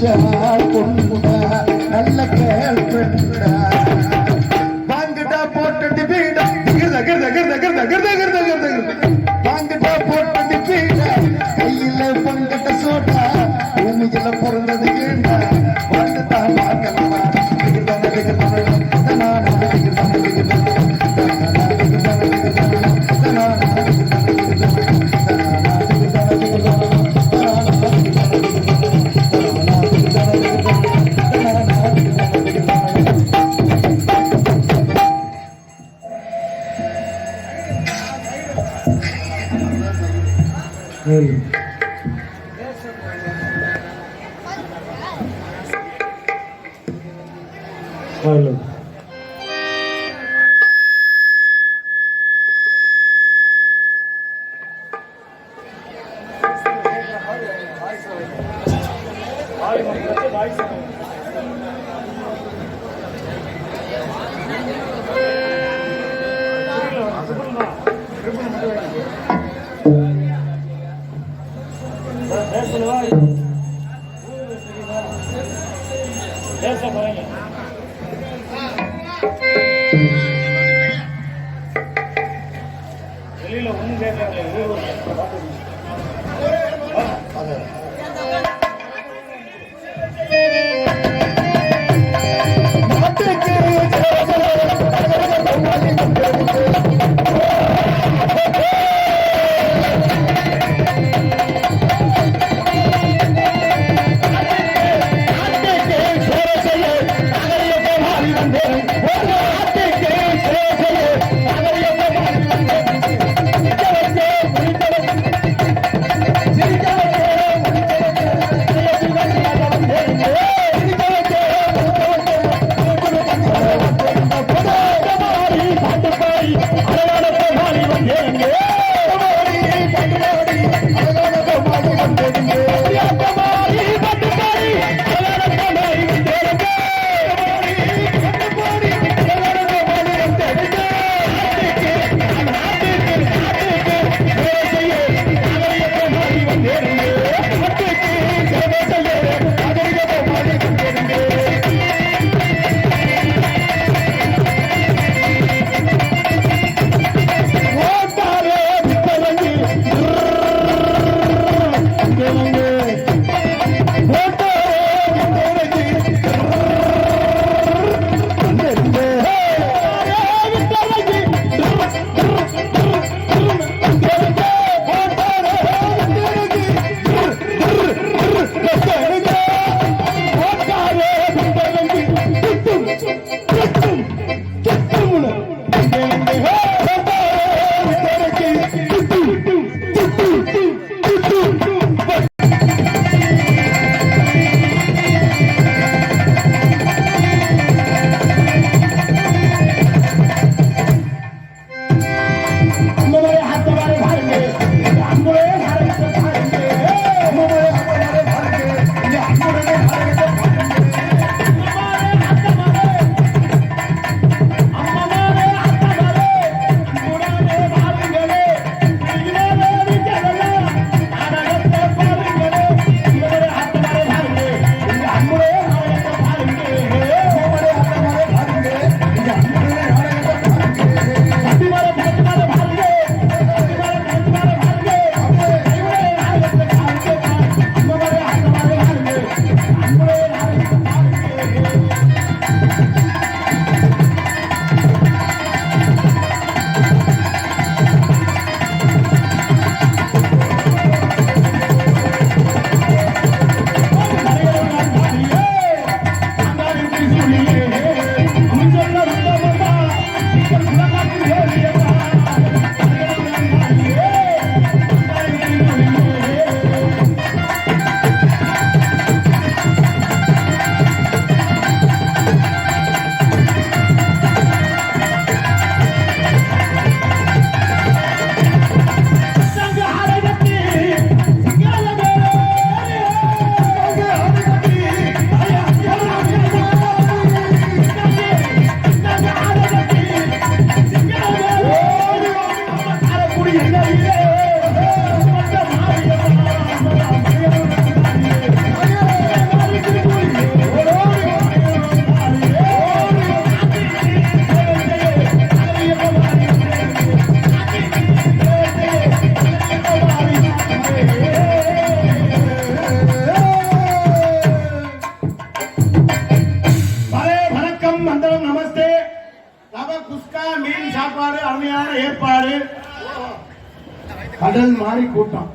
பொண்ணுடா நல்ல கேள் பெண்ணுடா வாங்கிட்டா போட்டு வீடா வாங்கிட்டா போட்டு வீடா கையில பங்கிட்ட சோட்டா பூமியில பிறந்தது ஏண்டா வாழ்ந்துதான் பார்க்கலாம் Hello. வெளியில ஒண்ணும் கேட்கல கடல் மாதிரி கூட்டம்.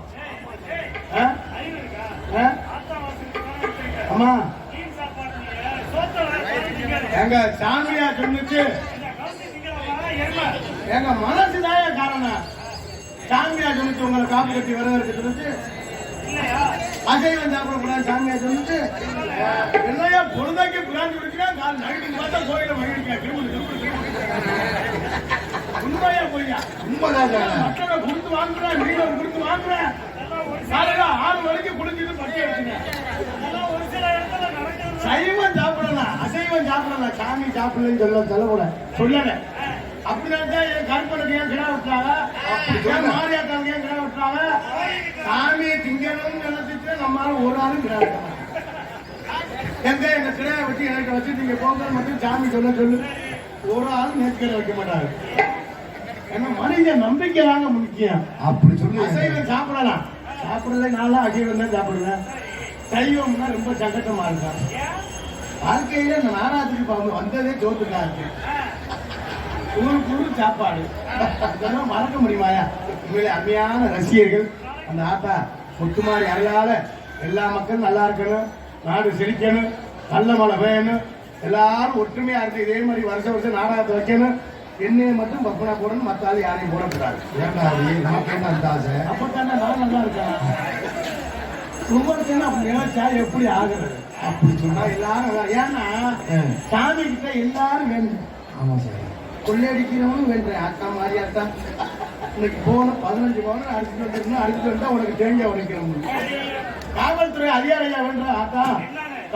ஆ? ஆ? அம்மா எங்க சாமியா சொன்னுச்சு, எங்க மனசுதாய காரணம். சாமியா சொன்னுச்சு உங்களை காப்பு கட்டி வரவேற்க சொல்லுச்சு. அசைவம் சாப்பிடக்கூடாது சாமியா சொல்லுச்சு. என்னையா பொழுதாக்கி புராணி குடிக்கிறேன் கால் நைட்டு பார்த்தா கோயில மகிழ்ச்சியா உண்மையா போய்யா? உண்மைதான் மக்களை கொடுத்து வாங்குறேன், மீனை கொடுத்து வாங்குறேன். காலையில 6 மணிக்கு குளிச்சுட்டு பட்டி வச்சுங்க. சைவம் சாப்பிடலாம், அசைவம் சாப்பிடலாம். சாமி சாப்பிடலன்னு சொல்லல. அப்படிதான் என் கருப்பனுக்கு ஏன் கிடா விட்டுறாங்க, மாரியாத்தாவுக்கு ஏன் கிடா விட்டுறாங்க? சாமியை திங்கணும்னு நினைச்சிட்டு நம்மளால ஒரு ஆளும் கிடா விட்டாங்க. எங்க கிடாயை வச்சு எனக்கு வச்சு நீங்க போங்க மட்டும் சாமி சொல்லு. ஒரு ஆளும் நேற்று வைக்க மாட்டாங்க. ஏன்னா மனித நம்பிக்கை தாங்க முக்கியம். அப்படி சொல்லி அசைவம் சாப்பிடலாம், சாப்பிடல நான்லாம் அசைவம் தான் சாப்பிடுவேன். சைவம்னா ரொம்ப சங்கட்டமா இருக்கும். வாழ்க்கையில இந்த நாராயணத்துக்கு வந்ததே ஜோத்துக்கா இருக்கு. ஊருக்கு சாப்பாடு இதெல்லாம் மறக்க முடியுமாயா? உண்மையிலே அருமையான ரசிகர்கள் அந்த ஆத்தா முத்துமாரி அருளால எல்லா மக்களும் நல்லா இருக்கணும், நாடு செழிக்கணும், நல்ல மழை பெய்யணும், எல்லாரும் ஒற்றுமையா இருக்கு. இதே மாதிரி வருஷம் நாடகத்தை வைக்கணும். என்னையை மட்டும் பப்பனா போடணும், மற்ற ஆள் யாரையும் போடக்கூடாது. நமக்கு என்ன அந்த ஆசை? அப்பத்தானே நான் நல்லா இருக்கேன். உங்களுக்கு அப்படி நினைச்சா எப்படி ஆகுறது? அப்படி சொன்னா எல்லாரும் ஏன்னா சாமி கிட்ட எல்லாரும் வேணும். ஆமா சார். கொள்ளையடிக்கிறவனும் வேண்டேன். அக்கா மாதிரி அக்கா இன்னைக்கு போகணும் 15 பவுன் அடிச்சுட்டு வந்துருக்கணும். அடிச்சுட்டு வந்தா உனக்கு தேங்காய் உடைக்கணும். காவல்துறை அதிகாரியா வேண்ட ஆத்தா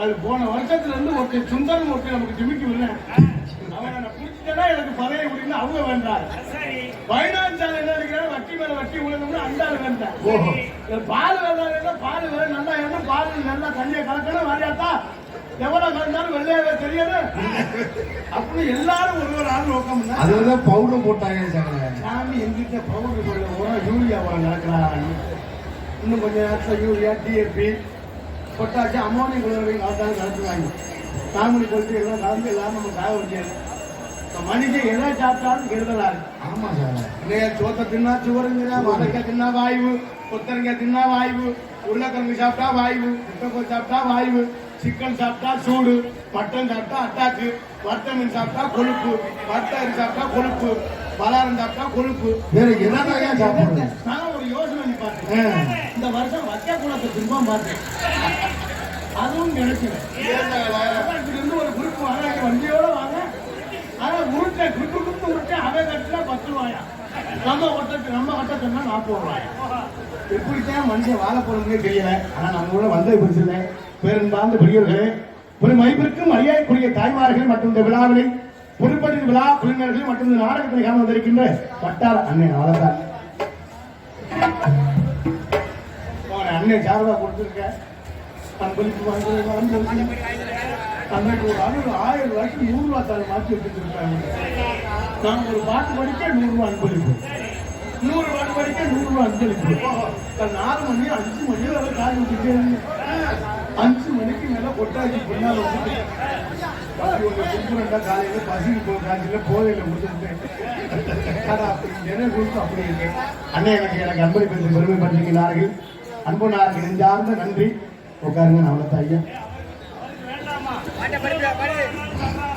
அது போன வருஷத்துல இருந்து ஒருத்தர் சுந்தரம் ஒருத்தர் நமக்கு ஜிமிக்கு இல்லை. அவனை பிடிச்சிட்டா எனக்கு பதவி முடியும்னு அவங்க வேண்டாரு. பைனான்சால என்ன இருக்கிறாரு, வட்டி மேல வட்டி விழுந்தோம்னு அந்தாள் வேண்டாம். பால் வேணா பால் வேற நல்லா வேணும், பால் நல்லா தண்ணியை கலக்கணும். வாரியாத்தா எவ்வளவு கலந்தாலும் வெள்ளையாவே தெரியாது. அப்படி எல்லாரும் ஒரு ஆள் நோக்கம். அதுதான் பவுடர் போட்டாங்க சார். சாமி எங்கிட்ட பவுடர் போட உரம் யூரியா உரம் நடக்கிறாங்க. இன்னும் கொஞ்சம் நேரத்தில் யூரியா டிஏபி பொட்டாச்சு அமோனியம் குளோரையும் கலந்தாலும் கலந்துருவாங்க. தாமரை கொளுத்து எல்லாம் கலந்து எல்லாரும் நம்ம சாக முடியாது. மனுஷன் எதை சாப்பிட்டாலும் கெடுதலா இருக்கு. ஆமா சார். இல்லையா சோத்தை தின்னா சுவருங்கிறா, மரக்காய் தின்னா வாய்வு, கொத்தரங்காய் தின்னா வாய்வு, உருளைக்கிழங்கு சாப்பிட்டா வாய்வு, முட்டைக்கோஸ் சாப்பிட்டா வாய்வு, சிக்கன் சாப்பிட்டா சூடு, மட்டன் சாப்பிட்டா அட்டாக்கு, வறுத்த மீன் சாப்பிட்டா கொழுப்பு, வறுத்த அரிசி சாப்பிட்டா கொழுப்பு, பலாரம் சாப்பிட்டா கொழுப்பு. வேற என்னதான் சாப்பிடுறது? நான் ஒரு யோசனை பார்த்தேன். இந்த வருஷம் வைக்கக்கூடாத திரும்ப பார்த்தேன். அதுவும் நினைக்கிறேன். இப்படி இருந்து ஒரு குரூப் வராங்க, வண்டியோட வாங்க. ஆனா உருட்டை குறுக்கு உருட்டை அதை கட்டினா 10 ரூபாயா, நம்ம கட்டத்துனா 40 ரூபாயா. எப்படித்தான் மனுஷன் வாழ போறதுன்னே தெரியல. ஆனா நம்ம கூட வந்தது பெருசு இல்லை. பெரும்பார்ந்த பெரியவர்களே, ஒரு மதிப்பிற்கும் மரியாதைக்குரிய தாய்மார்கள் மற்றும் இந்த விழாவினை பொதுப்பட்டின் விழா குழுவினர்கள் மற்றும் இந்த நாடகத்தை காண வந்திருக்கின்ற வட்டார அண்ணன் அவர்தான். அண்ணன் சார்பா கொடுத்திருக்க அன்பளிப்பு அன்னைக்கு ஒரு 1000 ரூபாய்க்கு 100 ரூபாய் தாள் மாற்றி வச்சுருக்காங்க. நான் ஒரு பாட்டு படிக்க 100 ரூபாய் அன்பளிப்பு, 100 பாட்டு படிக்க 100 ரூபாய் அன்பளிப்பு. 4 மணி 5 மணி வரை காய் விட்டுட்டு 5 மணிக்கு மேல கொட்டாச்சி பொண்ணால் வச்சுட்டு கும்புறா காலையில பசிக்கு போக காட்சியில போதையில முடிச்சுட்டேன். அப்படி கொடுத்து அப்படி இருக்கு. அண்ணன் எனக்கு அன்பளிப்பு பெருமைப்பட்டிருக்கிறார்கள். அன்புனார்கள் நெஞ்சார்ந்த நன்றி. உட்காருங்க. நான் ஐயா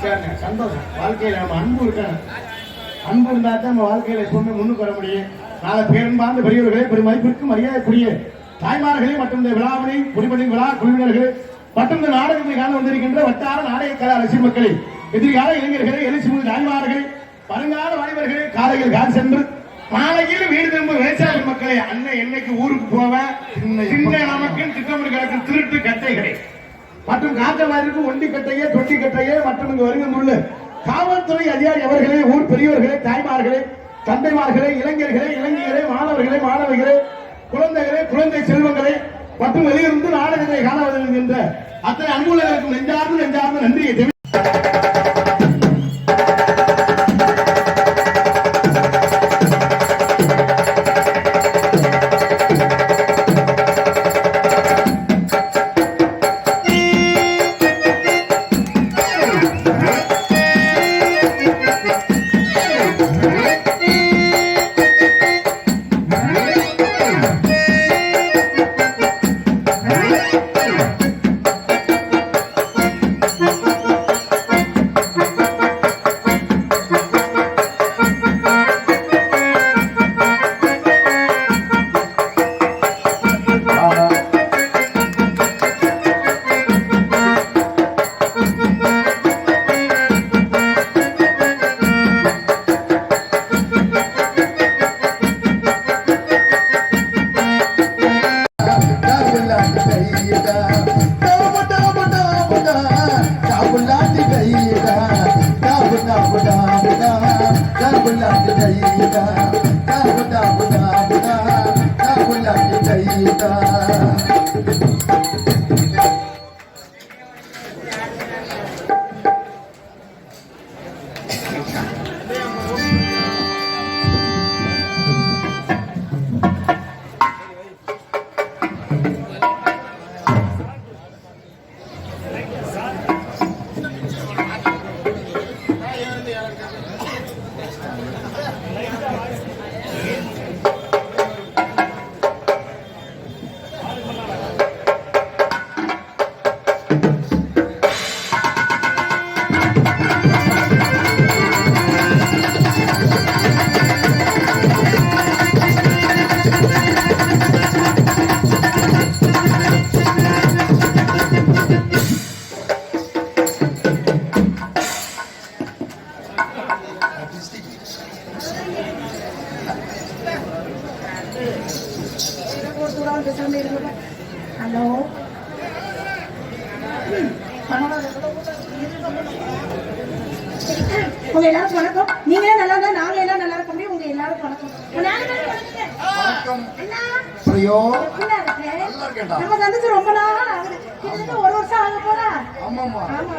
சரிங்க, சந்தோஷம். வாழ்க்கையில நம்ம அன்பு இருக்கணும். அன்பு இருந்தா தான் நம்ம வாழ்க்கையில எப்பவுமே முன்னுக்கு வர முடியும். நாளை பெரும்பார்ந்த பெரியவர்களே, பெரும் மதிப்பிற்கும் மரியாதைக்குரிய தாய்மார்களே மற்றும் இந்த விழாவினை குடிமணின் விழா குழுவினர்களே மற்றும் இந்த நாடகத்தை காண வந்திருக்கின்ற வட்டார நாடக கலா ரசிகர் மக்களே, எதிர்கால இளைஞர்களே, எழுச்சிமுக தாய்மார்களே, வருங்கால வாலிபர்களே, காலையில் கால் சென்று மாலையில் வீடு திரும்ப விவசாய மக்களே, அண்ணன் என்னைக்கு ஊருக்கு போவேன் சின்ன நமக்கு திட்டமிட்டு கிடக்கும் திருட்டு கட்டைகளே மற்றும் காந்தவாரிற்கு ஒண்டி கட்டையே தொட்டி கட்டையே மற்றும் இங்கு வருகின்ற காவல்துறை அதிகாரி அவர்களே, ஊர் பெரியவர்களே, தாய்மார்களே, தந்தைமார்களே, இளைஞர்களே, இளைஞர்களே, மாணவர்களே, மாணவிகளே, குழந்தைகளே, குழந்தை செல்வங்களே மற்றும் வெளியிருந்து நாடகத்தை காண வருகின்ற அத்தனை அன்புள்ளவர்களுக்கும் நெஞ்சார்ந்து நன்றியை ஹலோ உங்க எல்லாருக்கும் வணக்கம். நீங்களே நல்லா இருந்தா நாங்க எல்லாம் நல்லா இருக்க முடியும். உங்க எல்லாருக்கும் வணக்கம். நம்ம சந்திச்சு ரொம்ப நாள் ஆகுது. கிட்டத்தட்ட ஒரு வருஷம் ஆக போதா? ஆமாமா ஆமா,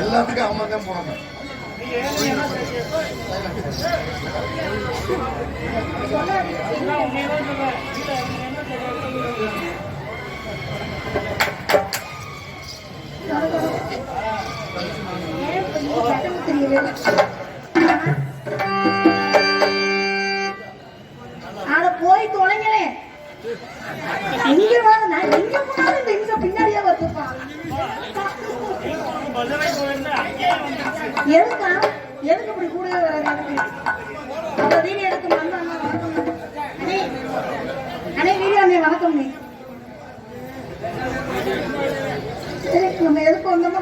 எல்லாத்துக்கும் அம்மா தான் போறாங்க. ஆட போய் தொலைங்களேன். எங்க வாங்க, நான் எங்க போனாலும் இந்த நிமிஷம் பின்னாடியே வருதுப்பா. எதுக்கா எதுக்கு இப்படி கூடவே வராது? அந்த வீடியோ எடுத்து அண்ணே வீடியோ அண்ணே வணக்கம். நீ நம்ம எதுக்கு வந்தோமோ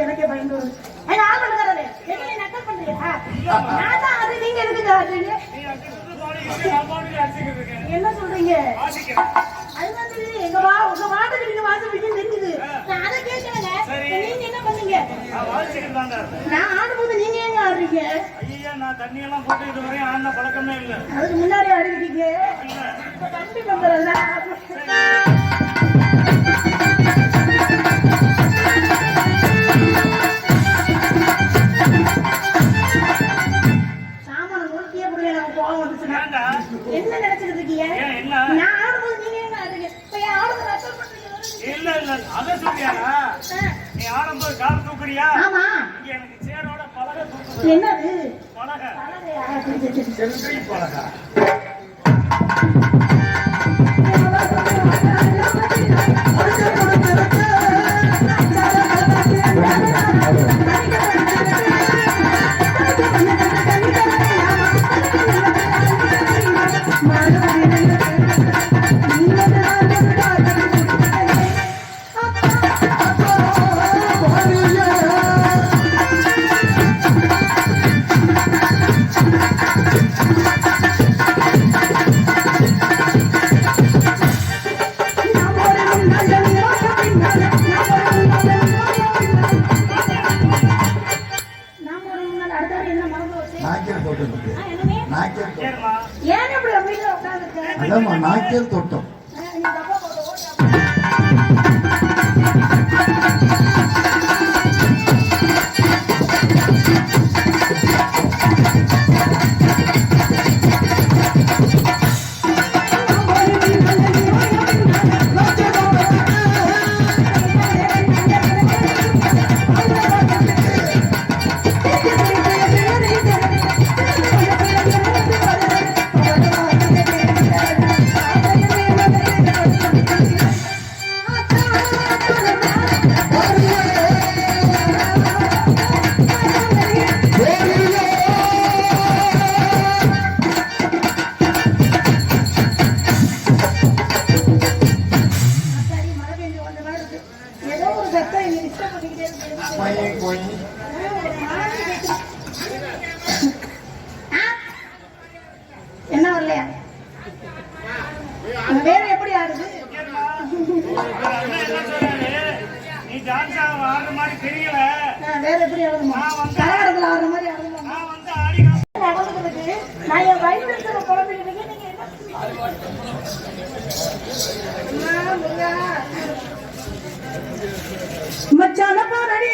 எனக்கே பயந்து வருது. என்ன சொல்றீங்க? எங்க உங்க வாட்டுக்கு நீங்க வாசிப்பீங்க தெரிஞ்சுது. நான் அதை கேட்கலங்க. நீங்க என்ன பண்ணீங்க? நான் ஆடும்போது நீங்க எங்க ஆடுறீங்க? நான் தண்ணி எல்லாம் போட்டு இதுவரை ஆடின பழக்கமே இல்ல. அதுக்கு முன்னாடி ஆடிருக்கீங்க. தம்பி பண்றல என்ன நினைச்சிட்டு இருக்கீங்க? நான் ஆடும்போது நீங்க என்ன ஆடுறீங்க? இப்ப ஆடுறது ரத்தம் பண்றீங்க. இல்ல இல்ல அத சொல்றியா? நீ ஆடும்போது கால் தூக்குறியா? ஆமா. இங்க எனக்கு சேரோட பலகை தூக்கு. என்னது? பலகை. பலகையா? செல்வி பலகை. அதாம்மா நாய்க்கல் தோட்டம். நீ டப்பா போட்டு ஓட்டு. சரி, மழை பெஞ்சு வந்த மாதிரி இருக்கு. ஏதோ ஒரு சத்தம் என்னை disturb பண்ணிக்கிட்டே இருக்கு. கொய் கொய். என்ன வரலையா? வேற எப்படி ஆடுது? அண்ணன் என்ன சொல்றாரு? நீ டான்ஸ் ஆடுற மாதிரி தெரியல. வேற எப்படி ஆடுமா? கரகாட்டத்துல ஆடுற மாதிரி ஆடுமா? நான் வந்து ஆடி நடந்துருக்கு. நான் என் வயிற்றுல குழம்பிட்டு இருக்கேன். நீங்க என்ன? அம்மா, முருகா. மச்சான பாரடி.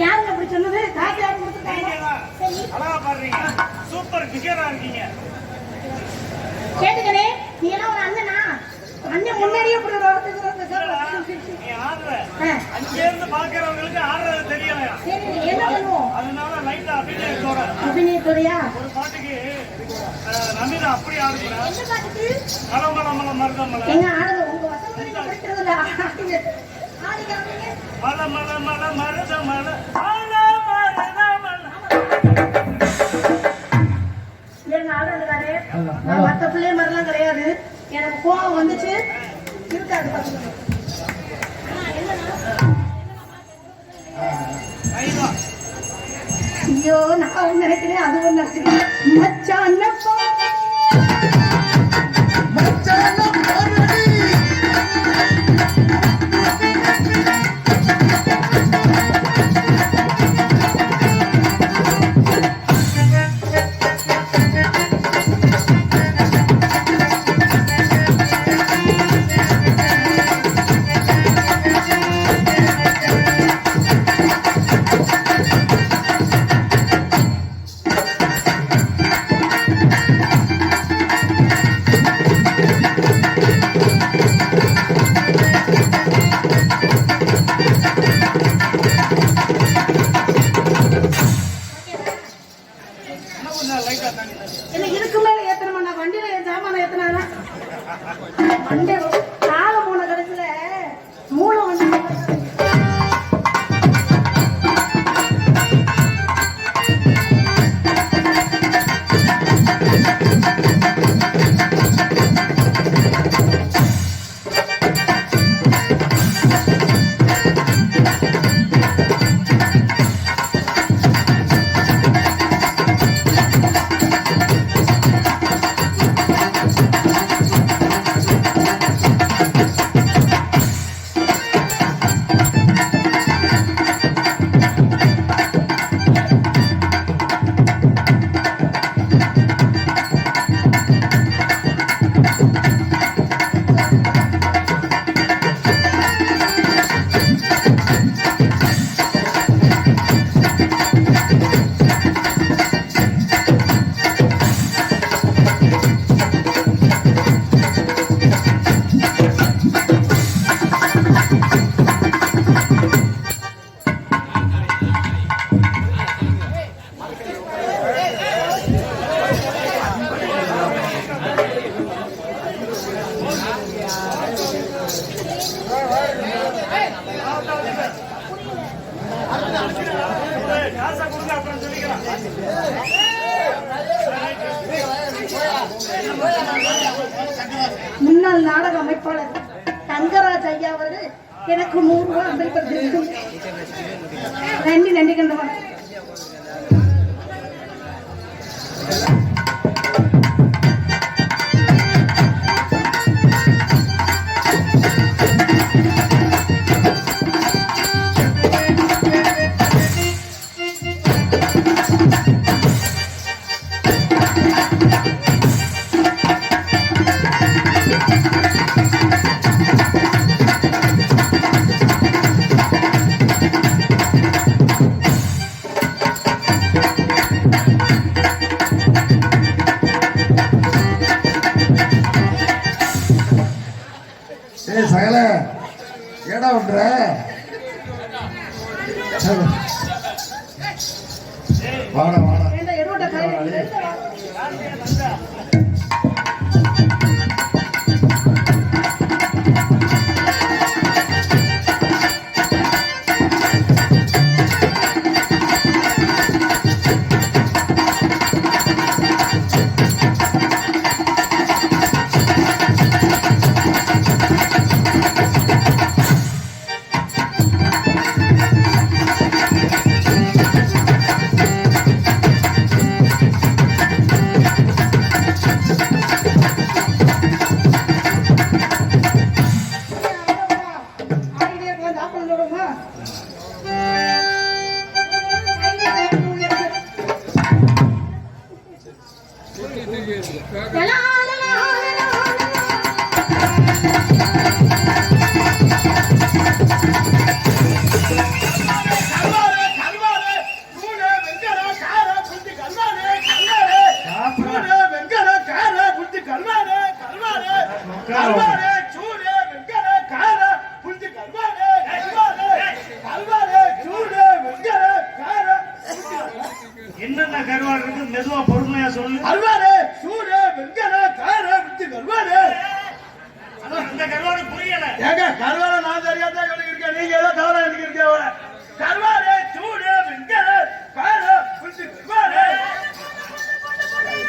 யாருங்க அப்படி சொன்னது? காசு யாரும் கொடுத்துட்டாங்க? சரி. அழகா பாடுறீங்க. சூப்பர் பிகரா இருக்கீங்க. கேட்டுக்கனே, நீ எல்லாம் ஒரு அண்ணனா? அண்ணன் முன்னாடியே இப்படி ஒரு வார்த்தை சொல்றது. நீ ஆடுற அங்கே இருந்து பாக்குறவங்களுக்கு ஆடுறது தெரியலையா? சரி, என்ன பண்ணுவோம்? அதனால லைட்டா அபிநயத்தோட அபிநயத்தோடையா? ஒரு பாட்டுக்கு நமிதா அப்படி ஆடுறா. என்ன பாட்டுக்கு? மலமல மருதமல எங்க ஆடுது? உங்க வசனம் நீங்க படிக்கிறதுல ஆடுங்க. ஆடுங்க. மலமல மருதமல எங்க ஆடுறாரு. நான் மத்த பிள்ளை மாதிரிலாம் கிடையாது. எனக்கு கோவம் வந்துச்சு இருக்காது. ஐயோ, நான் ஒண்ணு நினைக்கிறேன், அது ஒண்ணு நினைக்கிறேன். மச்சான் முன்னாள் நாடக அமைப்பாளர் தங்கராஜ் ஐயா அவர்கள் எனக்கு 100 ரூபாய் அன்பளிப்பது. நன்றி நன்றி கண்டவன். சகல ஏடா பண்ற வாடா வாடா இந்த எருவட்ட காய் என்னென்ன கருவாடு இருக்கு மெதுவா பொறுமையா சொல்லு. அல்வாரு சூடு வெங்கல கார விட்டு கல்வாரு. இந்த கருவாடு புரியல. ஏங்க கல்வார நான் தெரியாத சொல்லிருக்கேன், நீங்க ஏதோ தவறா எடுத்துக்கிறீங்க. கல்வாரு சூடு வெங்கல கார விட்டு கல்வாரு.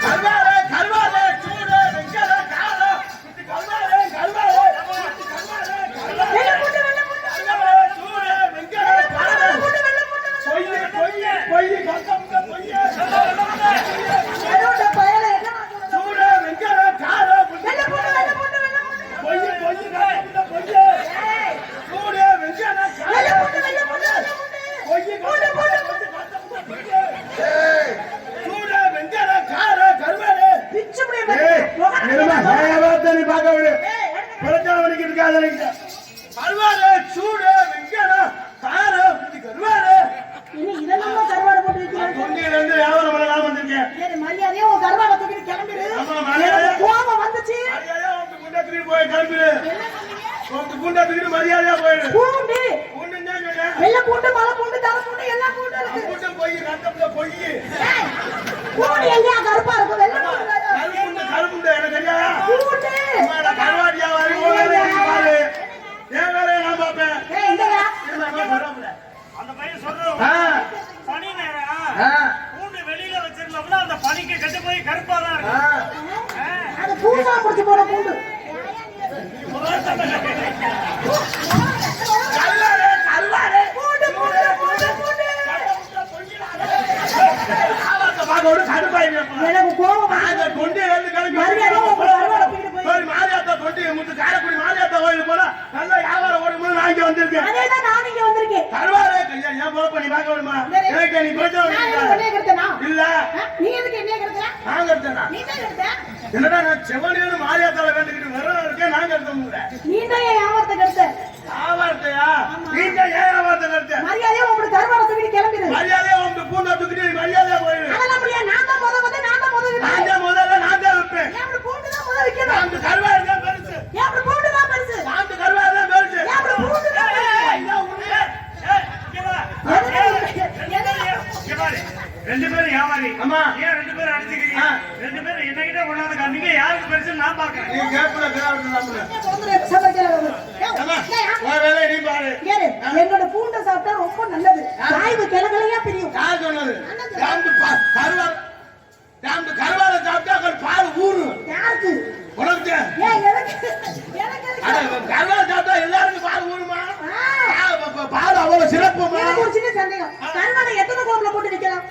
கல்வாரு கல்வாரு சூடு வெங்கல கார விட்டு கல்வாரு. கல்வாரு மரியாதையா போயிடு. பூண்டு வெள்ளை பூண்டு மலை பூண்டு தலை பூண்டு எல்லா பூண்டு இருக்கு. பூண்டு போய் ரத்தத்துல போய் பூண்டு எங்க கருப்பா இருக்கு. வெள்ளை பூண்டு கருப்புண்டு எனக்கு தெரியாதா? பூண்டு அம்மா கருவாடியா வாரி ஓடுறே பாரு. ஏன் வேற நான் பாப்பேன். ஏய் இந்தடா அந்த பையன் சொல்றான் பனி நேரம் பூண்டு வெளியில வச்சிருந்தோம்னா அந்த பனிக்கு கெட்டு போய் கருப்பா தான் இருக்கு. அது பூசா முடிச்சு போற பூண்டு. கல்வாரே கல்வாரே பூண்டு பூண்டு பூண்டு பூண்டு ஆவாத பாகோடு கடுப்பாய் எனக்கு கோவம் அந்த கொண்டே வந்து கலக்கி போய் மாரியாத்தா கொண்டி முத்து காரக்குடி மாரியாத்தா கோயில் போற நல்ல வியாபாரம் ஓடும்போது நான் இங்க வந்திருக்கேன். அதேதான் நான் இங்க வந்திருக்கேன். கல்வாரே கையா ஏன் போறப்ப நீ பார்க்க வேணுமா? எனக்கு நீ கொஞ்சம் இல்ல நீ எதுக்கு என்ன கெடுத்த? நான் கெடுத்தேனா? நீ தான் கெடுத்த. என்னடா நான் செவனியனு மாரியாத்தால வேண்டிக்கிட்டு வரல இருக்கேன். நான் கெடுத்தேன். நீ தான் ஏன் வியாபாரத்தை கெடுத்த? வியாபாரத்தையா? நீங்க ஏன் வியாபாரத்தை கெடுத்த? மரியாதையா உங்க கருவாடை தூக்கிட்டு கிளம்பிடு. மரியாதையா உங்க பூண்டை தூக்கிட்டு மரியாதையா போயிடு. அதெல்லாம் முடியாது. நான் தான் முதல்ல நான் தான் முதல்ல நான் தான் வைப்பேன். ஏன் பூண்டு தான் முதல்ல வைக்கணும். அந்த கருவாடு தான் பெருசு. ஏன் பூண்டு தான் பெருசு. அந்த கருவாடு தான் பெருசு. ஏன் பூண்டு தான் பெருசு. இதான் உண்மை. ரெண்டு பேரும் வியாபாரி. ஆமா. ஏன் ரெண்டு பேரும் அடிச்சுக்கிறீங்க? ரெண்டு பேரும் என்னகிட்ட கொண்டாந்து காமிங்க, யாருக்கு பெருசு நான் பாக்குறேன். நீ கேப்ல கிராவுக்கு சாப்பிடு. என்னோட பூண்டை சாப்பிட்டா ரொம்ப நல்லது. காய்வு கிளகலையா பிரியும். யார் சொன்னது? கிடையாது. கருவாலை சாப்பிட்டா பால் ஊறும். யாருக்கு? உனக்கு ஏன் எனக்கு? கருவாலை சாப்பிட்டா எல்லாருக்கும் பால் ஊறுமா? பால் அவ்வளவு சிறப்புமா? எனக்கு ஒரு சின்ன சந்தேகம். கருவாடை எத்தனை குழம்புல போட்டு வைக்கலாம்?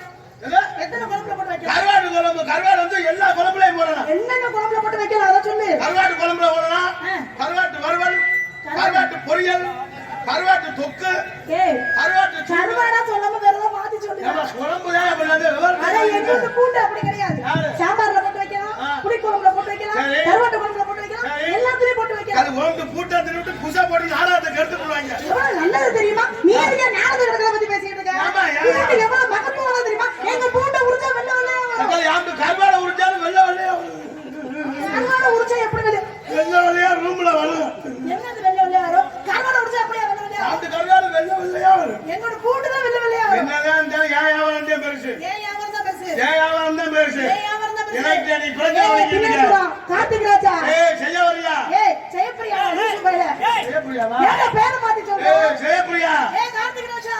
எத்தனை குழம்புல போட்டு வைக்கலாம்? கருவாடு குழம்பு கருவாடு வந்து எல்லா குழம்புலயும் போடலாம். என்னென்ன குழம்புல போட்டு வைக்கலாம் அதை சொல்லு. கருவாடு குழம்புல போடலாம், கருவாட்டு வறுவல், கருவாட்டு பொரியல், கருவாட்டு தொக்கு, கருவாட்டு கருவாடா சொல்லாம வேற ஏதாவது மாத்தி சொல்லு. குழம்பு தான் எங்களுக்கு பூண்டு அப்படி கிடையாது. சாம்பார்ல போட்டு வைக்கலாம், புளி குழம்புல போட்டு வைக்கலாம், கருவாட்டு குழம்புல போட்டு வைக்கலாம், எல்லாத்துலயும் போட்டு வைக்கலாம். அது குழம்பு பூட்டா தின்னுட்டு குசா போட்டு நாராத்தை கெடுத்து போடுவாங்க. எவ்வளவு நல்லது தெரியுமா? நீ எதுக்கு நாரத கிடக்கிறத பத்தி பேசிட்டு இருக்க? இது எவ்வளவு மகத்துவம் தெரியுமா? எங்க பூண்டை உரிச்சா வெள்ளை வெள்ளையா கருவாடை உரிச்சாலும் வெள்ளை வெள்ளையா கருவாடை உரிச்சா எப்படி வெள்ளை வெள்ளையா ரூம்ல வரும். என்னது வெள்ளை வெள்ளையா வரும்? கருவாடை உரிச்சா அப்படியே வெள்ளை வெள்ளையா? அந்த கருவாடு வெள்ளை வெள்ளையா வரும். எங்களோட பூண்டு தான் வெள்ளை வெள்ளையா வரும். என்னதான் வியாபாரம் தான் பெருசு. வியாபாரம் தான் பெருசு. வியாபாரம் தான் பெருசு. வியாபாரம் தான் பெருசு. எனக்கு நீ பிரச்சனை கார்த்திக் ராஜா. செய்ய வரியா? செய்யப்பிரியா. செய்யப்பிரியாவா? ஏன் பேரை மாத்தி சொல்ற? செய்யப்பிரியா. கார்த்திக் ராஜா.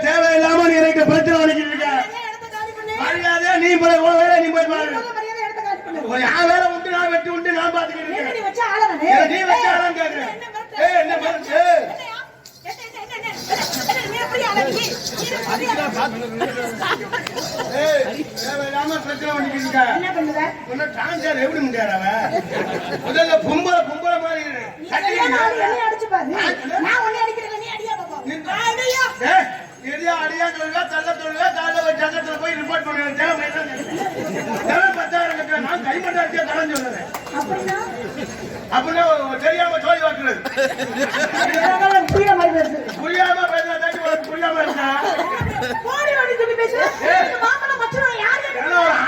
தேவையில்லாம நீ எனக்கு பிரச்சனை பண்ணிக்கிட்டு இருக்க. எடுத்து காலி பண்ணு. மரியாதை நீ போய் வேலை நீ போய் பாரு. மரியாதை எடுத்து காலி பண்ணு. ஒரு வேலை உண்டு நான் வெட்டி உண்டு நான் பாத்துக்கிட்டு இருக்கேன். நீ வச்ச ஆளா நானே? நீ வச்ச ஆளா கேக்குறேன். என்ன பண்ணுச்சு? நீ எப்படி ஆளி? தேவையில்லாம பிரச்சனை பண்ணிக்கிட்டு இருக்க. என்ன பண்ணுவ? உன்ன டான்சர் எப்படி முடியாதவ? முதல்ல பொம்பளை மாதிரி இரு. நீ அடிச்சு பாரு. நான் உன்னை அடிக்கிறேன், நீ அடியா பாப்பா. அடியா. அடியா சொல்லுவா, தள்ள சொல்லுவா, காலைல ஒரு சங்கத்துல போய் ரிப்போர்ட் பண்ணுவேன். தேவை 10,000 கட்டுற நான் கைமட்ட அடிச்சா தடம் சொல்லுறேன். அப்படின்னா தெரியாம தோய் வாக்குறது. புரியாம பேசுறா தாண்டி உனக்கு புரியாம இருக்கா?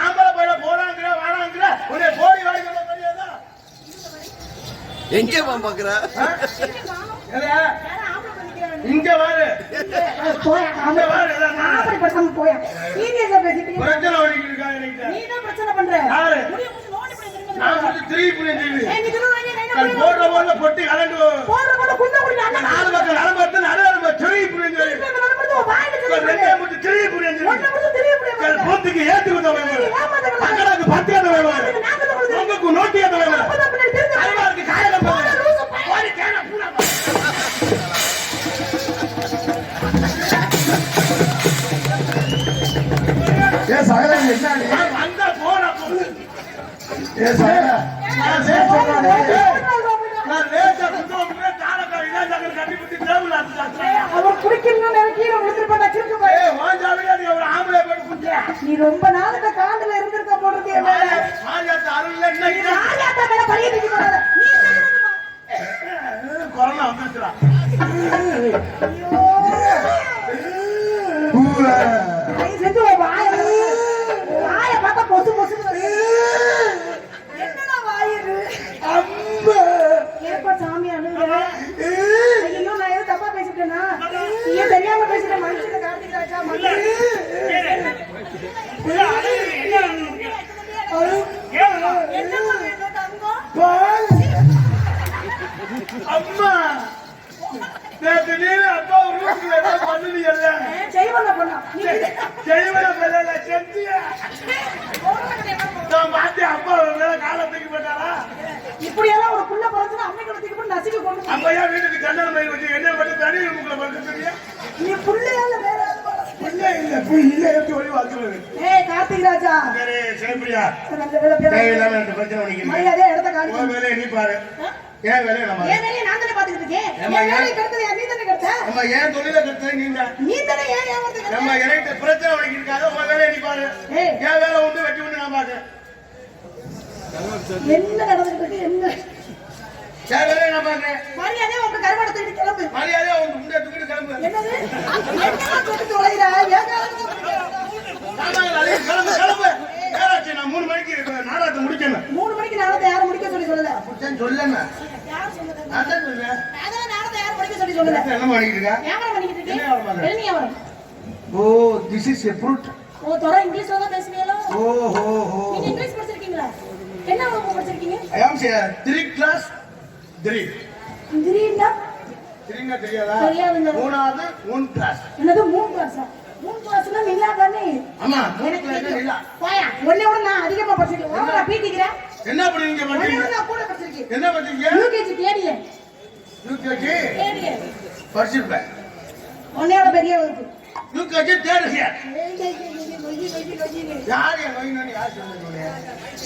ஆம்பளை போயிட போறாங்கிற வாழாங்கிற உன்னை போடி வாங்கிக்க தெரியாதா? எங்கே பாக்குற? இங்க வாரு. பிரச்சனை பண்ற போடுற பொட்டி கலண்டு நாலு பக்கம் நலம்பட்டு நடுவு பொத்துக்கு ஏத்து பத்து உங்களுக்கு நோட்டி காயம் ஏ சகல என்ன வந்த போன ஏ சகல நான் லேசா குத்தோம்ல தாளக்கா இதாங்க கட்டி புடி டேபிள் ஆச்சு. அவர் குடிக்கணும்னு கீழ விழுந்து போட்டா கிறுக்கு போய். ஏய் வாஞ்சாவியா நீ ஒரு ஆம்பளை போய் குடிச்ச. நீ ரொம்ப நாளுக்கு காண்டுல இருந்திருக்க போறது என்ன? மாரியாத்த அருள்ல என்ன மாரியாத்த மேல பழிய தூக்கி போடாத. நீ என்னமா? கொரோனா வந்துச்சுடா. ஐயோ. ஐ செஞ்சு வாய பார்த்தா பொசு பொசுன்னு என்னடா வாயிரு? அம்மா ஏப்பா சாமி அழுகுற? ஐயோ நான் ஏதோ தப்பா பேசிட்டேனா? நீ தெரியாம பேசிட்ட மனுஷன கார்த்திக் ராஜா மகன். அம்மா நேத்து நீ அப்பா ரூட்ல ஏதோ பண்ணுவீங்கல்ல? செய்வன பண்ணா. செய்வன பண்ணல செஞ்சியா? நான் பாத்தி அப்பா மேல காலத்துக்கு போட்டாரா? இப்படி எல்லாம் ஒரு புள்ள பிறந்துனா அம்மை கடத்துக்கு போய் நசிக்கு கொண்டு அம்மையா வீட்டுக்கு கண்ணால போய் வச்சு என்ன பண்ணி தனி ரூமுக்குள்ள படுத்துறியா? நீ புள்ளையால வேற இல்ல எப்படி ஒளி வாக்குறது? ஏய் கார்த்திக் ராஜா. சரி சேம்பிரியா. அந்த வேலை தேவையில்லாம இந்த பிரச்சனை பண்ணிக்கிறீங்க. மரியாதை எடுத்த காலி. உன் வேலையை நீ பாரு. ஏன் வேலையை நம்ம ஏன் வேலையை நான் தானே பாத்துக்கிட்டு இருக்கேன். என் வேலையை கெடுத்தது நீ தானே கெடுத்த. நம்ம ஏன் தொழிலை கெடுத்தது நீங்க? நீ தானே ஏன் ஏமாத்து கெடுத்த. நம்ம இறைட்ட பிரச்சனை பண்ணிக்கிட்டு உன் வேலையை நீ பாரு. ஏன் வேலை உண்டு வெட்டி உண்டு நான் பாக்க. என்ன நடந்துட்டு இருக்கு என்ன? ஏன் வேலையை நான் பாக்குறேன். மரியாதை உங்க கருவாடை தூக்கி கிளம்பு. மரியாதை உங்க முண்டை தூக்கிட்டு கிளம்பு. என்னது? என்ன தூக்கி தொலைறா? ஏன் கிளம்பு. நான் 3 மணிக்கு நாடகத்தை முடிக்கணும். 3 மணிக்கு நாடகத்தை யாரும் முடிக்க சொல்லி சொல்லல. சொல்லுங்க. யார் சொன்னது? நான் தான் சொல்றேன். அதான் நாடகத்தை யாரும் முடிக்க சொல்லி சொல்லல. என்ன பண்ணிட்டு இருக்க? வியாபாரம் பண்ணிட்டு இருக்கேன். என்ன வியாபாரம்? Oh this is a fruit. ஓ தோரா இங்கிலீஷ்ல தான் பேசுவீங்களா? ஓஹோ நீங்க இங்கிலீஷ் படிச்சிருக்கீங்களா? என்ன வகுப்பு படிச்சிருக்கீங்க? I am 3 class 3. திடீர்னா 3ங்க தெரியாதா? தெரியாதுங்க. மூணாவது 3 class. என்னது 3 கிளாஸா? 3 கிளாஸ்னா நீங்க தானே? ஆமா எனக்கு தெரியும். போயா உன்னை விட நான் அதிகமா படிச்சிருக்கேன் நான் பீட்டிக்கிறேன் என்ன பண்ணுவீங்க உன்னை பண்றீங்க விட நான் கூட படிச்சிருக்கேன் என்ன பண்றீங்க யூகேஜி தேடியே யூகேஜி தேடியே படிச்சிருப்பேன் உன்னையோட பெரிய இருக்கு யூகேஜி தேடுங்க நொய்யி யார் என் நோய் யார் சொன்னீங்க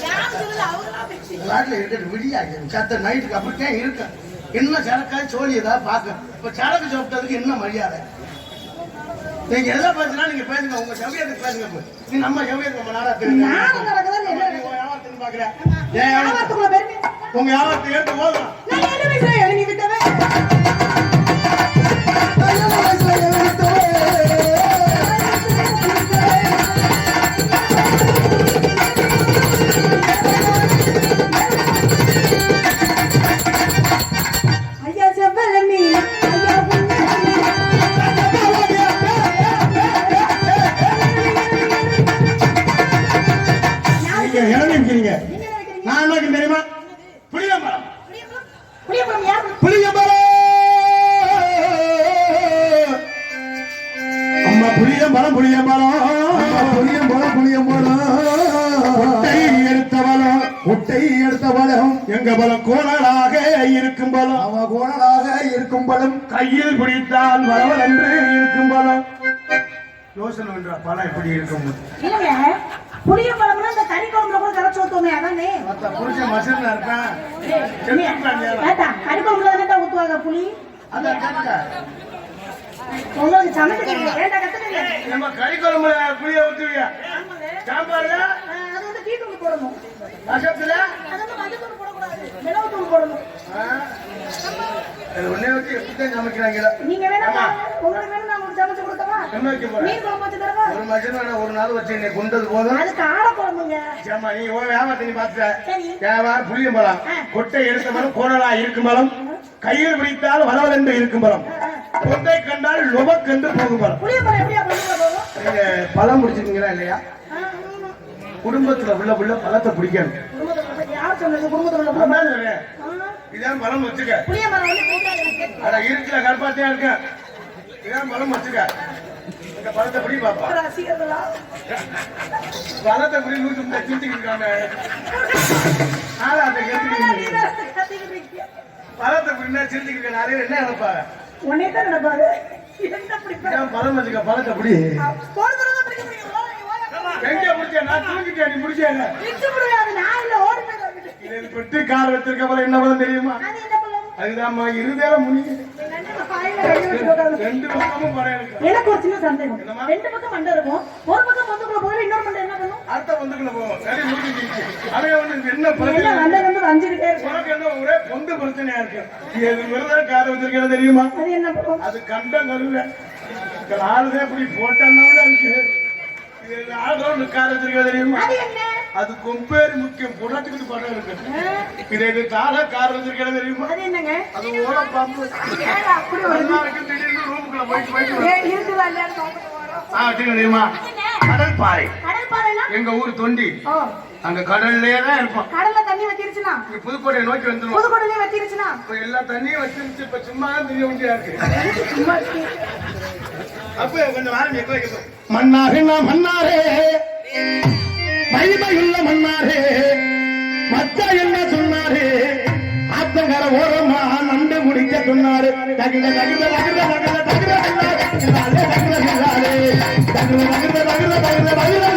யார் சொல்லுது அவங்களா பேசி நாட்டில் இருக்கிறது விடியா சத்த நைட்டுக்கு அப்படித்தான் இருக்கு என்ன சரக்காய் சோழி ஏதாவது பார்க்க இப்ப சரக்கு சாப்பிட்டதுக்கு என்ன மரியாதை நீங்க எதை பேசுனா நீங்க பேசுங்க உங்க சமயத்துக்கு பேசுங்க நீ நம்ம சமயத்துக்கு நம்ம நாடகத்துக்கு நானும் நடக்குதான் வியாபாரத்துக்கு பாக்குறேன் வியாபாரத்துக்குள்ள பெருமை உங்க வியாபாரத்தை ஏற்று போதும் நான் என்ன பேசுறேன் நீ விட்டவே ஐயா செவ்வலமி ஐயா நீங்க இறங்கிக்கிறீங்க நான் என்ன தெரியுமா புளியம்பரம் புளியபுரம் யார் புளியம்பரம் அம்மா புளியம்பரம் ஒட்டை எடுத்த பலம் எங்க பலம் கோணலாக இருக்கும் பலம் அவ கோணலாக இருக்கும் பலம் கையில் பிடித்தால் வரவல் என்று இருக்கும் பலம் யோசனை பண்ற பலம் எப்படி இருக்கும் இல்லங்க புளியபுரம்னா இந்த கறி குழம்புல கூட கரைச்சு ஊத்துவோமே அதானே மத்த புடிச்ச மசல்ல இருப்பேன் ஏட்டா கறி குழம்புல தானே ஊத்துவாங்க புளி அதான் கேட்க உங்களுக்கு சமைக்க தெரியும் ஏண்டா கத்துக்கங்க நம்ம கறி குழம்புல புளிய ஊத்துவியா சாம்பார்ல அது வந்து பீட்ரூட் போடணும் ரசத்துல அது வந்து மஞ்சள் போடக்கூடாது மிளகுத்தூள் போடணும் ஒன்னே வச்சு எப்படித்தான் சமைக்கிறாங்களா நீங்க வேணா பாருங்க. உங்களுக்கு வேணும் நான் உங்களுக்கு சமைச்சு கொடுக்கவா என்ன வைக்க போற மீன் குழம்பு வச்சு தரவா ஒரு மனுஷன் ஒரு நாள் வச்சு நீ கொண்டது போதும் அது கார குழம்புங்க ஏமா நீ ஓ வியாபாரத்தை நீ பாத்துட்ட சரி வியாபாரம் புளிய மரம் கொட்டை எடுத்த மரம் கோணலா இருக்கும் மரம் கையில் பிடித்தால் வரவல் என்று இருக்கும் மரம் கொட்டை கண்டால் லொபக்கென்று போகும் மரம் புளியபுரம் எப்படியா புளியபுரம் போகும் நீங்க பழம் பிடிச்சிருக்கீங்களா இல்லையா குடும்பத்துல உள்ள பழத்தை பிடிக்காது குடும்பத்துல யார் சொன்னது குடும்பத்துல உள்ள அதான் சொல்றேன். இதான் பழம் வச்சுக்க புளியபுரம் வந்து கூட்டாளி எனக்கு அட இருக்கிற கர்ப்பாத்தையா இருக்க இதான் பழம் வச்சுக்க இந்த பழத்தை பிடி பாப்பா ரசிகர்களா பழத்தை பிடி நூற்றி சிந்திக்கிட்டு ஆளா கத்திக்கிட்டு பழத்தை பிடினா சிந்திக்கிட்டு நிறைய என்ன நினைப்பாங்க உன்னே தான் நடப்பாரு என்ன பிடிப்பா இதான் பழம் வச்சுக்க பழத்தை பிடி போன தடவை பிடிக்க முடியும் எங்க பிடிச்ச நான் தூக்கிட்டேன் நீ பிடிச்சேன் பிடிச்சு முடியாது நான் இல்ல ஓடி போய் இது பெட்டு கார் வச்சிருக்க போல என்ன பழம் தெரியுமா அது என்ன பழம் அதுதான்மா இருதேல முடியுது ரெண்டு பக்கமும் படம் இருக்கு எனக்கு ஒரு சின்ன சந்தேகம் ரெண்டு பக்கம் மண்டை இருக்கும் ஒரு பக்கம் பொந்துக்குள்ள போய் இன்னொரு மண்டை என்ன பண்ணும் அடுத்த பந்துக்குள்ள போவோம் சரி முடிஞ்சிருச்சு அவன் ஒண்ணு என்ன என்ன பிரச்சனை மண்டை வந்து வஞ்சிக்கிட்டே இருக்கும் உனக்கு என்ன ஒரே பொந்து பிரச்சனையா இருக்கு இது விருதா கார் வச்சிருக்கிறது தெரியுமா அது என்ன பண்ணும் அது கண்டம் கருவே ஆளுதே இப்படி போட்டோம்னா அதுக்கு இது ஆளோடு கார் வச்சிருக்கிறது தெரியுமா அது என்ன அது கொம்பேரி முக்கியம் புடத்துக்கு படம் இருக்கு இது தாள கார் வச்சிருக்கிறது தெரியுமா அது என்னங்க அது ஓட பாம்பு ஏங்க அப்படி ஒரு எல்லாருக்கும் திடீர்னு ரூமுக்குள்ள போயிட்டு இருக்குதா இல்லையா தெரியுமா கடல் பாறை கடல் பாறைனா எங்க ஊர் தொண்டி ஓ அங்க கடல்லே தான் இருப்போம் கடல்ல தண்ணி வச்சிருச்சுனா புதுக்கோட்டையை நோக்கி வந்துருவோம் புதுக்கோட்டையிலே வச்சிருச்சுனா இப்ப எல்லா தண்ணியும் வச்சிருச்சு இப்ப சும்மா தான் தெரிய வேண்டியா இருக்கு சும்மா அப்ப கொஞ்சம் ஆரம்பி மன்னாரே நான் மன்னாரே மகிமையுள்ள மன்னாரே மச்சா என்ன சொன்னாரே ஆத்தங்கர ஓரமா நண்டு முடிக்க சொன்னாரு தகுந்த தகுந்த தகுந்த தகுந்த தகுந்த தகுந்த தகுந்த தகுந்த தகுந்த தகுந்த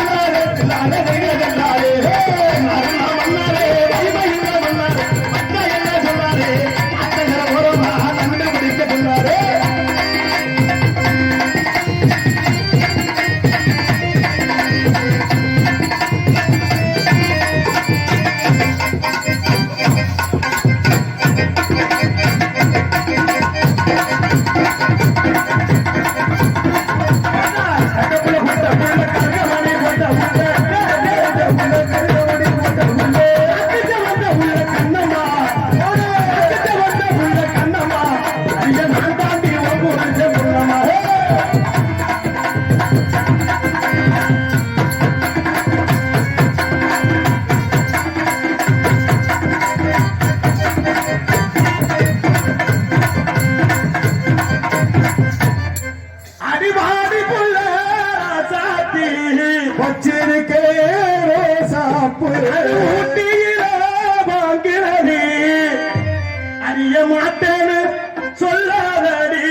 மன்னாரே மகிமையுள்ள மன்னாரே மச்சா என்ன சொன்னாரே ஆத்தங்கர ஓரமா நண்டு முடிக்க சொன்னாரு அடிவாடி புள்ள சாத்தி வச்சிருக்கேன் சாப்பு ஊட்டியில வாங்கிறது அறிய மாட்டேன்னு சொல்லாதடி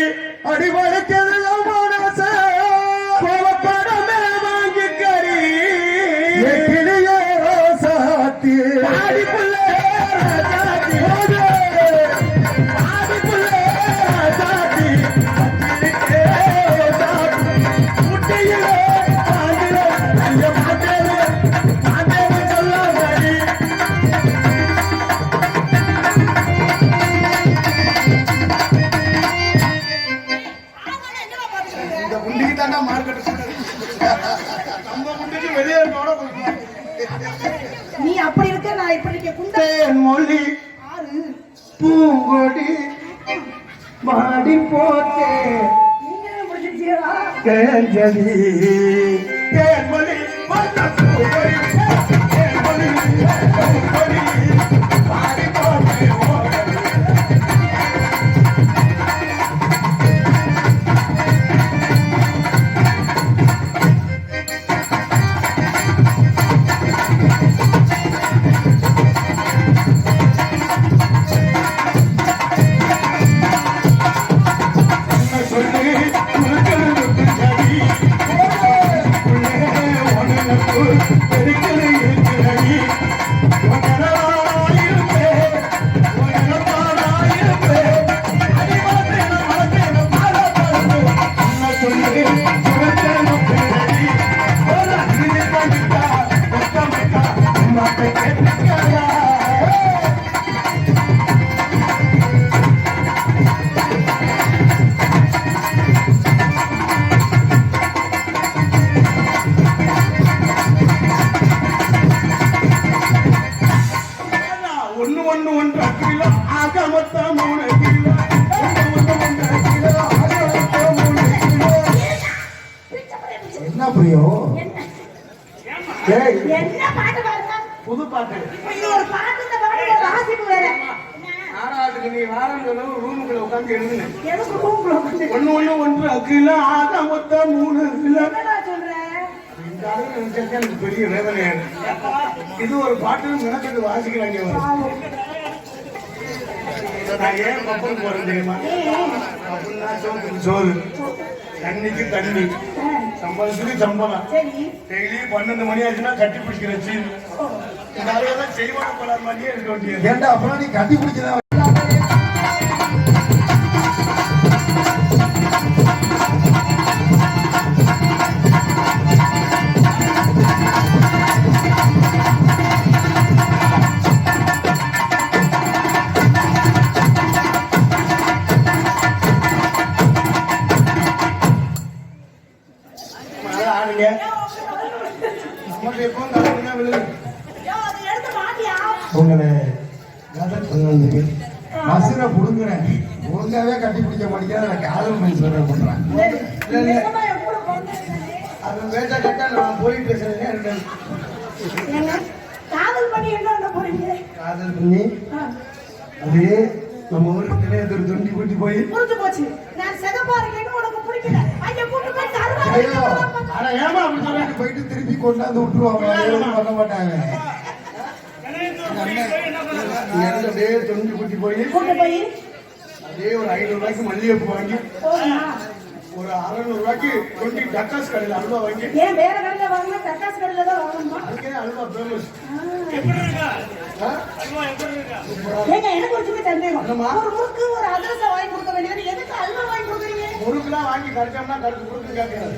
அடி வளர்க்கிறது மனச கோவப்படமே வாங்கிக்கறி கிளியோ சாத்தி ஆடிப்புள்ள சாத்தி ஆடிப்புள்ள சாத்தி முட்டையில அறிய மாட்டேன்னு சொல்லாதடி இந்த முண்டிக்கு தாண்டா மார்க்கெட் சொன்னது நம்ம முண்டிக்கு வெளியே நீ அப்படி இருக்க நான் இப்படி இருக்க குண்டை மொழி பூங்கொடி மாடி போத்தே நீங்க முடிச்சிருக்கீங்களா தேஞ்சலி தேன்மொழி பூங்கொடி தேன்மொழி பூங்கொடி மாடி போத்தே என்ன புரியும் என்ன பாட்டு பாருங்க புது பாட்டு இது ஒரு பாட்டு இந்த பாட்டு ஒரு வாசிப்பு வேற ஆறாவதுக்கு நீ வாரம் ரூமுக்குள்ள உட்காந்து எழுதுனேன் எதுக்கு ரூம்ல வந்து ஒண்ணு கிலோ ஆக மொத்தம் 3 கிலோ என்னடா சொல்ற இந்த அளவு நினைச்சா எனக்கு பெரிய வேதனையா இது ஒரு பாட்டு நினைக்கிறது வாசிக்கிறாங்க நான் ஏன் பப்பன் போறேன் தெரியுமா அப்படின்னா சோறு தண்ணிக்கு தண்ணி சம்பளத்துக்கு சம்பளம் டெய்லி 12 மணி ஆச்சுன்னா கட்டி பிடிக்கிற சீன் இந்த அளவுதான் செய்வாங்க போல மாதிரியே இருக்க வேண்டியது ஏன்டா அப்புறம் நீ கட்டி பிடிச்சதா ஆடுங்க நமக்கு எப்பவும் கலந்துதான் விழுது உங்களை மசுரை புடுங்குறேன் ஒழுங்காவே கட்டி பிடிக்க மாட்டேங்கிறேன் நான் காதல் பண்ணி சொல்றேன் பண்றேன் அது வேட்டா கட்டா நான் போலீஸ் ஸ்டேஷன்ல காதல் பண்ணி என்ன போறீங்க காதல் பண்ணி அதே நம்ம ஊருக்கு திரையத்தூர் துண்டி கூட்டி போய் புரிஞ்சு போச்சு நான் சிகப்பா இருக்கேன்னு உனக்கு பிடிக்கல ஐயா கூட்டு போய் ஐயோ ஆனா ஏமா அப்படி சொல்லிட்டு போயிட்டு திருப்பி கொண்டாந்து விட்டுருவாங்க எதுவும் பண்ண மாட்டாங்க அப்படியே துண்டி கூட்டி போய் கூட்டு போய் அதே ஒரு 500 ரூபாய்க்கு மல்லிகைப்பூ வாங்கி ஒரு 600 ரூபாய்க்கு 20 டக்காஸ் கடையில் அல்வா வாங்கி ஏன் வேற கடையில வாங்கினா டக்காஸ் கடையில தான் வாங்கணுமா அதுக்கே அல்வா ஃபேமஸ் ஏங்க எனக்கு ஒரு சின்ன சந்தேகம் ஒரு முறுக்கு ஒரு அதிரசம் வாங்கி கொடுக்க வேண்டியது எதுக்கு அல்வா வாங்கி கொடுக்குறீங்க முறுக்குலாம் வாங்கி கரைச்சோம்னா கரைச்சு முறுக்கு கேட்கறது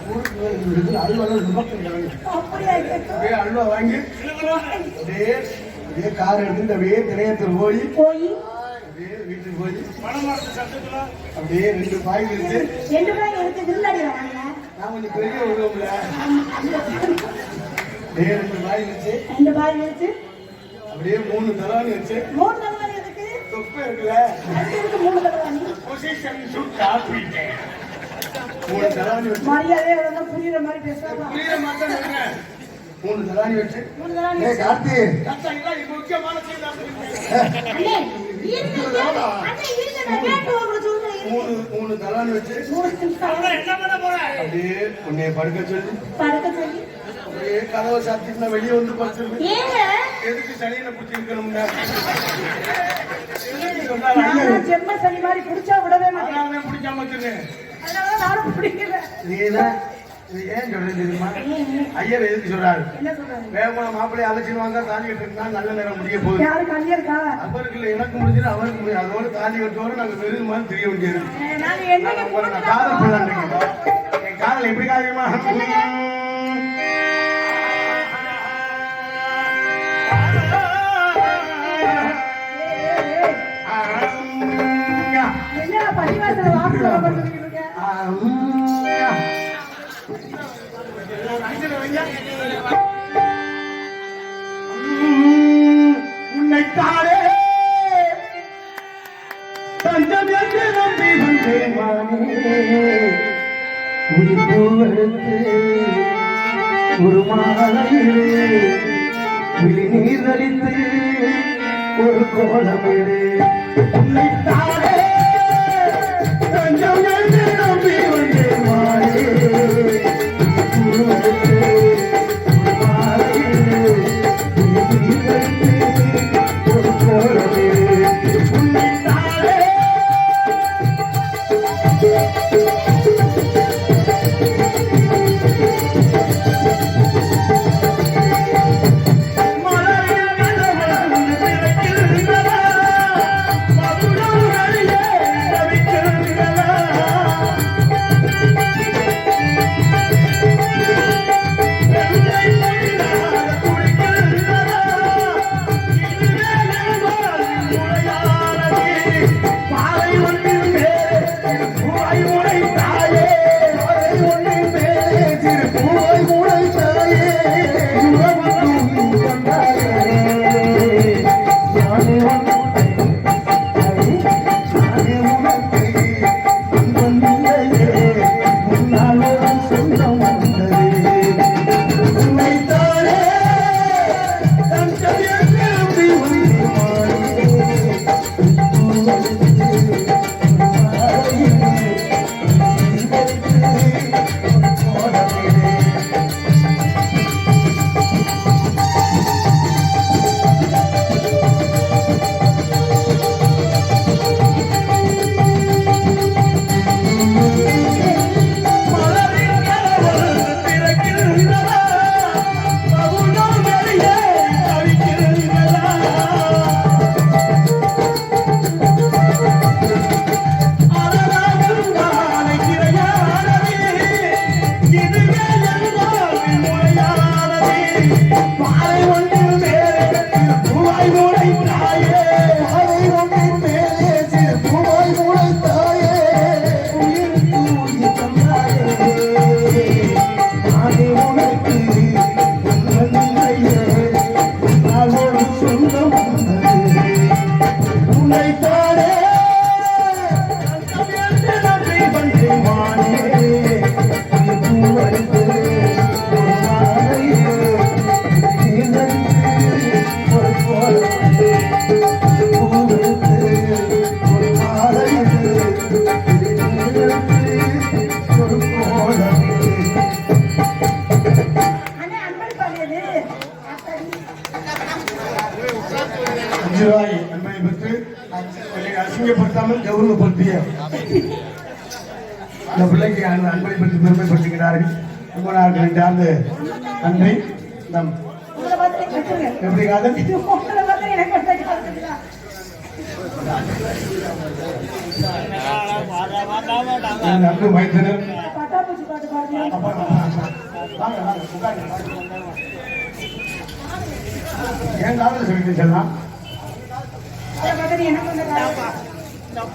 முறுக்கு அல்வாலாம் விபத்து கிளம்பி அப்படியே அல்வா வாங்கி அப்படியே கார் எடுத்து அப்படியே திரையத்தில் போய் அப்படியே வீட்டுக்கு போய் அப்படியே 2 பாய் இருக்கு 2 பாய் இருக்கு விருந்தாடி வாங்க நான் கொஞ்சம் பெரிய உருவம்ல அப்படியே 2 பாய் வச்சு 2 பாய் வச்சு அப்படியே 3 தலானி வச்சு 3 தலானி எதுக்கு தொப்பை இருக்குல்ல அதுக்கு 3 தலானி பொசிஷன் ஷூட் காப்பிட்டே 3 தலானி வச்சு மரியாதை அதெல்லாம் புரியுற மாதிரி பேசாம புரியுற மாதிரி தான் சொல்றேன் 3 தலானி வச்சு 3 தலானி ஏய் கார்த்தி கார்த்தி இது முக்கியமான சீன் தான் அண்ணே அண்ணே இருங்க நான் கேட்டு உங்களுக்கு சொல்றேன் 3 தலானி வச்சு என்ன பண்ண போற அப்படியே உன்னைய படுக்க சொல்லி படுக்க சொல்லி அப்படியே கதவை சாத்திட்டு நான் வெளியே வந்து படுத்துருவேன். ஏங்க எதுக்கு சனியனை பிடிச்சி இருக்கணும்னா நான் செம்ம சனி மாதிரி பிடிச்சா விடவே மாட்டேன். அதனால பிடிக்காம வச்சிருக்கேன். அதனால நானும் பிடிக்கல. நீதான் இது ஏன் சொல்றது தெரியுமா? ஐயர் எதுக்கு சொல்றாரு? என்ன சொல்றாரு? வேகமான மாப்பிள்ளைய அழைச்சின்னு வாங்க, தாலி கட்டுறதுனா நல்ல நேரம் முடிய போகுது. யாருக்கு ஐயா இருக்கா? அவருக்கு இல்லை, எனக்கு முடிஞ்சது அவருக்கு முடியும். அதோட தாலி கட்டுவோட நாங்க பெருது மாதிரி தெரிய வேண்டியது. நான் என்னங்க நான் காதல் பண்ணலான்னு என் காதல் எப்படி காரியமா என்ன பள்ளிவாசல வாசல பண்ணிட்டு இருக்கீங்க? உன்னைத்தாரே தஞ்சம் என்று நம்பி வந்தேன் ஒரு மாலையிலே விழி நீர் அடித்து ஒரு கோலமிடு உன்னைத்தாரே தஞ்சம் என்று நம்பி வந்தேன் ரூபாய் நன்மை பெற்று அசிங்கப்படுத்தாமல் கௌரவப்படுத்திய இந்த பிள்ளைக்கு அன்பை பற்றி பெருமைப்படுத்துகிறார்கள். ரொம்ப நாட்கள் சார்ந்த நன்மை நம் எப்படி காதல் அன்பு வைத்தனர் ஏன் காதல் சொல்லிட்டு செல்லாம் இந்த